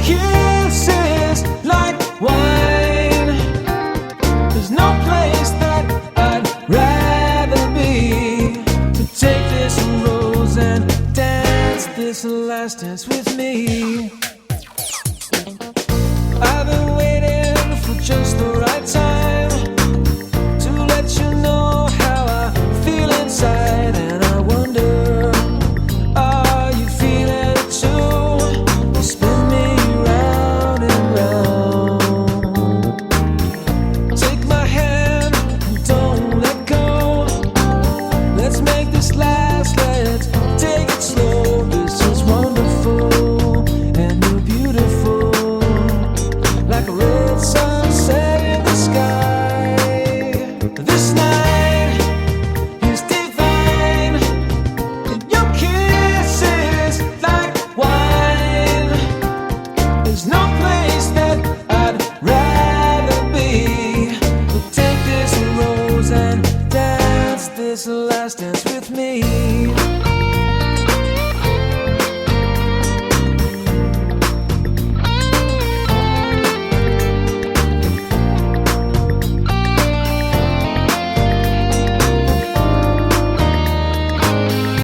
kisses like wine. There's no place that I'd rather be. To take this rose and dance this last dance with me. I've been waiting for just the right time to let you know how I feel inside. And I wonder, are you feeling it too? You spin me round and round. Take my hand and don't let go. Let's make this last, let's take it slow. This is wonderful and you're beautiful, like a red sunset in the sky. This night is divine, and your kisses like wine. There's no place that I'd rather be. So take this rose and dance this last dance with me.